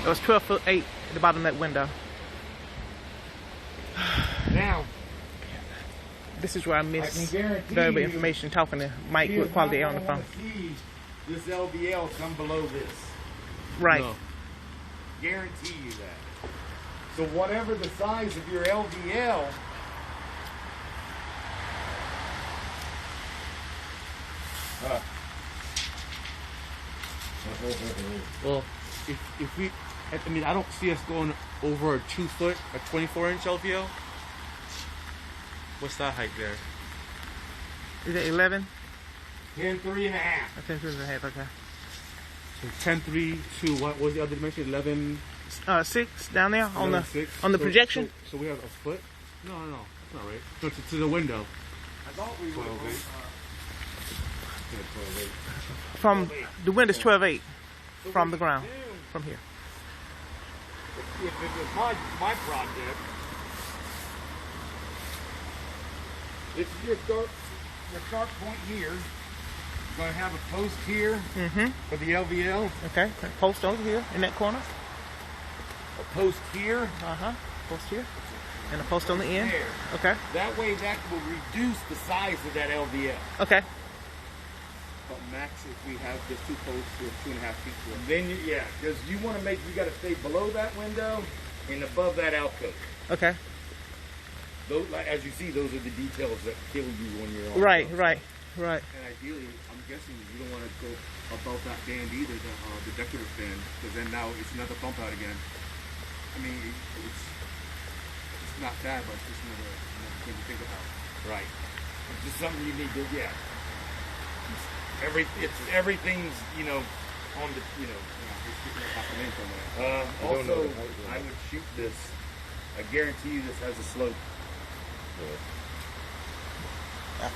It was 12'8" at the bottom of that window. Now, this is where I missed guarantee valuable you, information talking to Mike with Quality Air on the phone. See this LVL come below this. Right. No. Guarantee you that. So whatever the size of your LVL, well, if we, I mean, I don't see us going over a 2 foot, a 24-inch LVL. What's that height there? Is it 11? 10.3 and a half. 10.3.5, okay. So 10.3 to what was the other dimension? 11. 6 down there on the 6. on the projection. So we have a foot. No, that's not right. No, to the window. I thought we were. From the window's 12'8" from the ground, from here. If it was my project, this is your start point here. You're going to have a post here for the LVL. Okay, post over here in that corner. A post here. Post here. And a post on the end. There. Okay. That way that will reduce the size of that LVL. Okay. But max, if we have the 2 posts, we're 2.5 feet. Then because you want to you got to stay below that window and above that alcove. Okay. Those, as you see, those are the details that kill you when you're on. Right. And ideally, I'm guessing you don't want to go above that band either, the decorative band, because then now it's another bump out again. I mean, it's not bad, but it's just another thing to think about. Right. It's just something you need to everything's on the also I would shoot this. I guarantee you this has a slope. I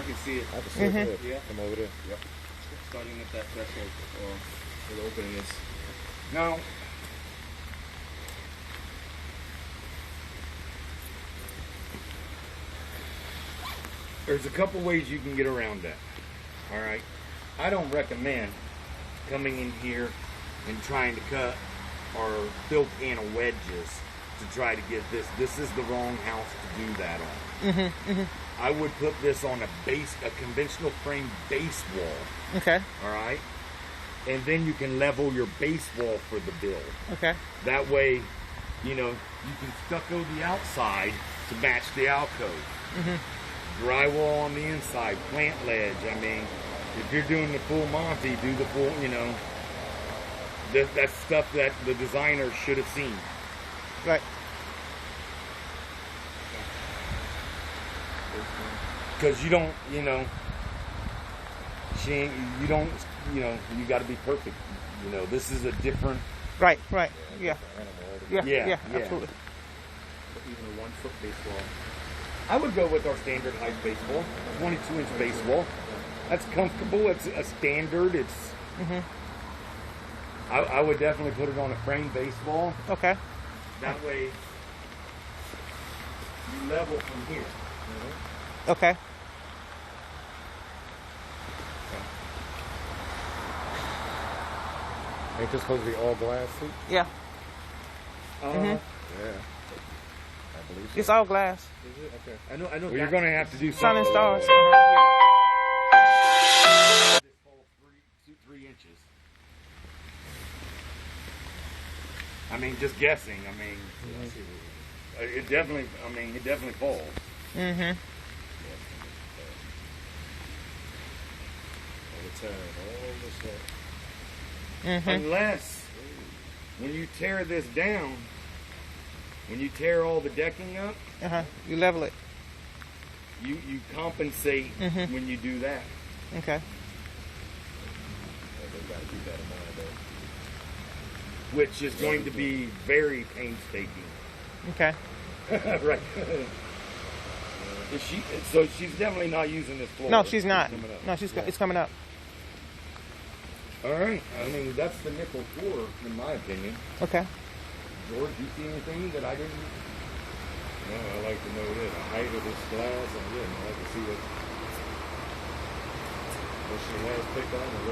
can see it. I can see it. Yeah. Come over there. Yep. Starting at that threshold where the opening is. Now, there's a couple ways you can get around that. All right. I don't recommend coming in here and trying to cut or fill can of wedges to try to get this. This is the wrong house to do that on. I would put this on a conventional frame base wall. Okay. All right. And then you can level your base wall for the build. Okay. That way, you can stucco the outside to match the alcove. Drywall on the inside, plant ledge. I mean, if you're doing the full Monty, do the full, that's stuff that the designer should have seen. Right. Because you don't, you got to be perfect. This is a different. Right. Yeah, absolutely. Even a 1 foot base wall. I would go with our standard height base wall, 22-inch base wall. That's comfortable. It's a standard. It's. I would definitely put it on a frame base wall. Okay. That way, you level from here. Okay. Ain't this supposed to be all glass too? Yeah. Yeah. I believe so. It's all glass. Is it? Okay. I know. Well, you're going to have to do Sun and something. stars. This whole 3 inches. I mean, just guessing. I mean, it definitely. It definitely falls. Unless when you tear this down, when you tear all the decking up, You level it. you compensate when you do that. Okay. Which is going to be very painstaking. Okay. Right. So she's definitely not using this floor. No, she's not. It's coming up. No, it's coming up. All right. I mean, that's the nickel floor, in my opinion. Okay. George, you see anything that I didn't? No, I like to know the height of this glass, and I like to see what she has picked on, and